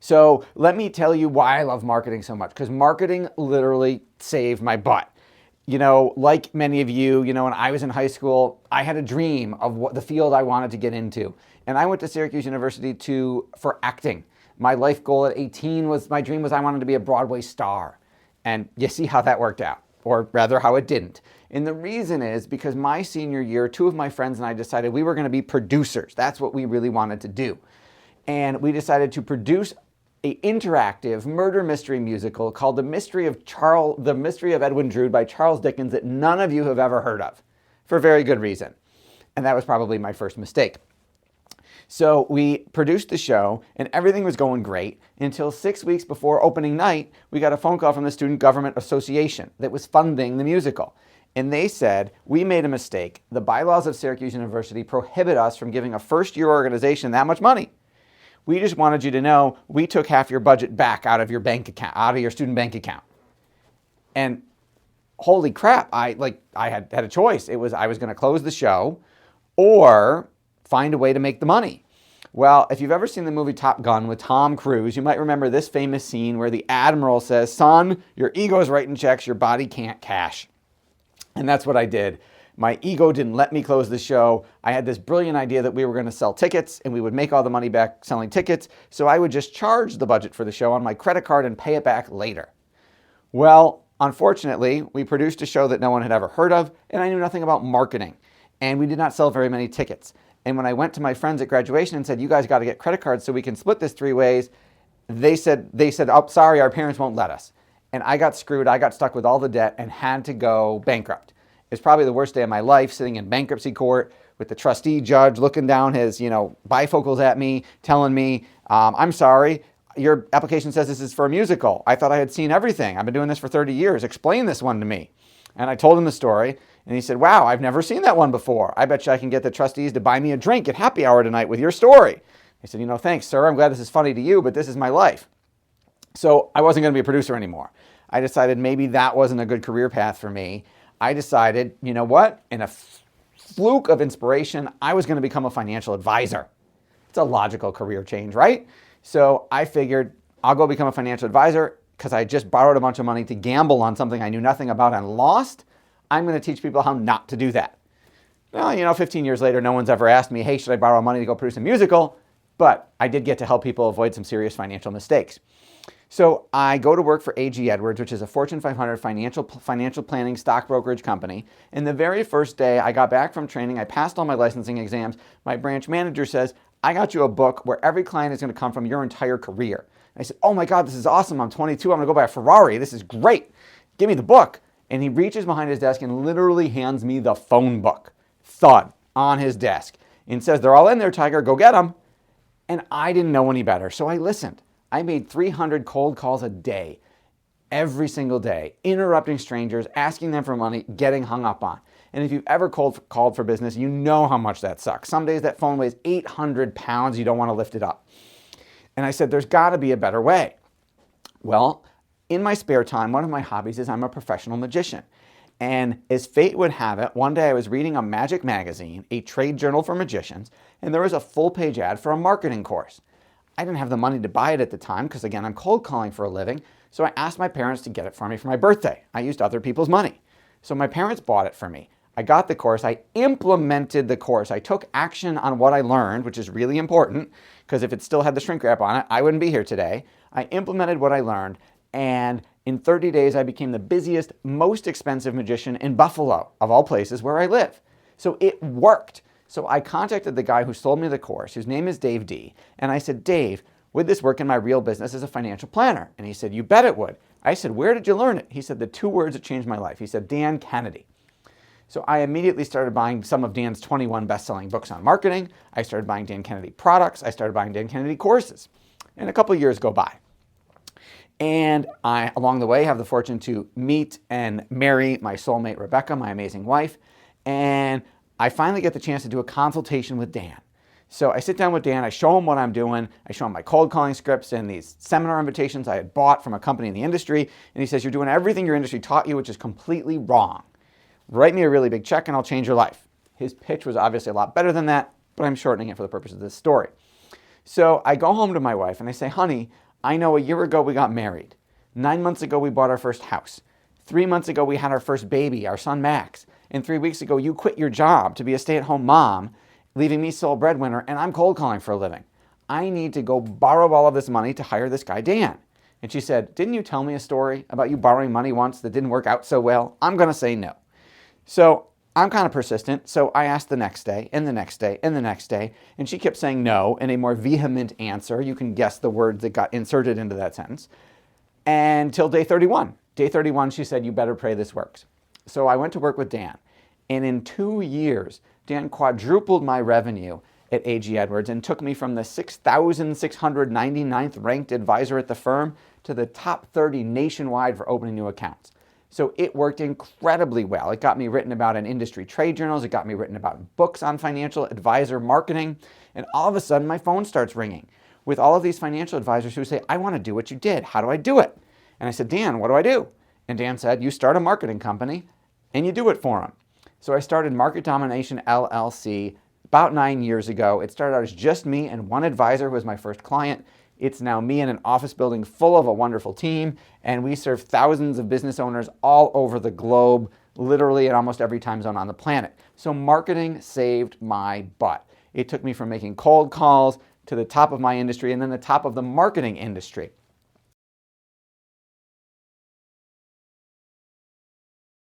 So let me tell you why I love marketing so much, because marketing literally saved my butt. Like many of you, when I was in high school, I had a dream of what the field I wanted to get into. And I went to Syracuse University for acting. My life goal at 18 my dream was I wanted to be a Broadway star. And you see how that worked out, or rather how it didn't. And the reason is because my senior year, two of my friends and I decided we were going to be producers. That's what we really wanted to do. And we decided to produce an interactive murder mystery musical called The Mystery of Edwin Drood by Charles Dickens that none of you have ever heard of, for very good reason. And that was probably my first mistake. So we produced the show and everything was going great until 6 weeks before opening night, we got a phone call from the Student Government Association that was funding the musical. And they said, we made a mistake. The bylaws of Syracuse University prohibit us from giving a first-year organization that much money. We just wanted you to know we took half your budget back out of your bank account, out of your student bank account. And holy crap, I had a choice. I was going to close the show or find a way to make the money. Well, if you've ever seen the movie Top Gun with Tom Cruise, you might remember this famous scene where the admiral says, son, your ego is writing checks your body can't cash. And that's what I did. My ego didn't let me close the show. I had this brilliant idea that we were going to sell tickets and we would make all the money back selling tickets. So I would just charge the budget for the show on my credit card and pay it back later. Well, unfortunately, we produced a show that no one had ever heard of, and I knew nothing about marketing. And we did not sell very many tickets. And when I went to my friends at graduation and said, you guys got to get credit cards so we can split this 3 ways, they said, oh, sorry, our parents won't let us. And I got screwed. I got stuck with all the debt and had to go bankrupt. It's probably the worst day of my life, sitting in bankruptcy court with the trustee judge looking down his, bifocals at me, telling me, I'm sorry, your application says this is for a musical. I thought I had seen everything. I've been doing this for 30 years. Explain this one to me. And I told him the story, and he said, wow, I've never seen that one before. I bet you I can get the trustees to buy me a drink at happy hour tonight with your story. I said, thanks, sir. I'm glad this is funny to you, but this is my life. So I wasn't going to be a producer anymore. I decided maybe that wasn't a good career path for me. I decided, you know what? In a fluke of inspiration, I was going to become a financial advisor. It's a logical career change, right? So I figured I'll go become a financial advisor because I just borrowed a bunch of money to gamble on something I knew nothing about and lost. I'm going to teach people how not to do that. Well, 15 years later, no one's ever asked me, hey, should I borrow money to go produce a musical? But I did get to help people avoid some serious financial mistakes. So I go to work for A.G. Edwards, which is a Fortune 500 financial planning stock brokerage company. And the very first day I got back from training, I passed all my licensing exams. My branch manager says, I got you a book where every client is going to come from your entire career. And I said, oh my God, this is awesome. I'm 22. I'm going to go buy a Ferrari. This is great. Give me the book. And he reaches behind his desk and literally hands me the phone book. Thud on his desk. And says, they're all in there, Tiger. Go get them. And I didn't know any better. So I listened. I made 300 cold calls a day, every single day, interrupting strangers, asking them for money, getting hung up on. And if you've ever called for business, you know how much that sucks. Some days that phone weighs 800 pounds. You don't want to lift it up. And I said, there's got to be a better way. Well, in my spare time, one of my hobbies is I'm a professional magician. And as fate would have it, one day I was reading a magic magazine, a trade journal for magicians, and there was a full-page ad for a marketing course. I didn't have the money to buy it at the time because, again, I'm cold calling for a living. So I asked my parents to get it for me for my birthday. I used other people's money. So my parents bought it for me. I got the course. I implemented the course. I took action on what I learned, which is really important because if it still had the shrink wrap on it, I wouldn't be here today. I implemented what I learned, and in 30 days, I became the busiest, most expensive magician in Buffalo, of all places where I live. So it worked. So I contacted the guy who sold me the course, whose name is Dave D. And I said, Dave, would this work in my real business as a financial planner? And he said, you bet it would. I said, where did you learn it? He said, the 2 words that changed my life. He said, Dan Kennedy. So I immediately started buying some of Dan's 21 best-selling books on marketing. I started buying Dan Kennedy products. I started buying Dan Kennedy courses. And a couple of years go by. And I, along the way, have the fortune to meet and marry my soulmate, Rebecca, my amazing wife. And I finally get the chance to do a consultation with Dan. So I sit down with Dan, I show him what I'm doing, I show him my cold calling scripts and these seminar invitations I had bought from a company in the industry, and he says, you're doing everything your industry taught you, which is completely wrong. Write me a really big check and I'll change your life. His pitch was obviously a lot better than that, but I'm shortening it for the purpose of this story. So I go home to my wife and I say, honey, I know a year ago we got married. 9 months ago we bought our first house. 3 months ago we had our first baby, our son Max. And 3 weeks ago you quit your job to be a stay-at-home mom, leaving me sole breadwinner, and I'm cold calling for a living. I need to go borrow all of this money to hire this guy Dan. And she said, didn't you tell me a story about you borrowing money once that didn't work out so well? I'm going to say no. So I'm kind of persistent, so I asked the next day, and the next day, and the next day, and she kept saying no in a more vehement answer. You can guess the words that got inserted into that sentence. Until day 31. Day 31, she said, you better pray this works. So I went to work with Dan, and in 2 years, Dan quadrupled my revenue at A.G. Edwards and took me from the 6,699th ranked advisor at the firm to the top 30 nationwide for opening new accounts. So it worked incredibly well. It got me written about in industry trade journals. It got me written about in books on financial advisor marketing. And all of a sudden, my phone starts ringing with all of these financial advisors who say, I want to do what you did. How do I do it? And I said, Dan, what do I do? And Dan said, you start a marketing company and you do it for them. So I started Market Domination LLC about 9 years ago. It started out as just me and one advisor who was my first client. It's now me in an office building full of a wonderful team, and we serve thousands of business owners all over the globe, literally at almost every time zone on the planet. So marketing saved my butt. It took me from making cold calls to the top of my industry and then the top of the marketing industry.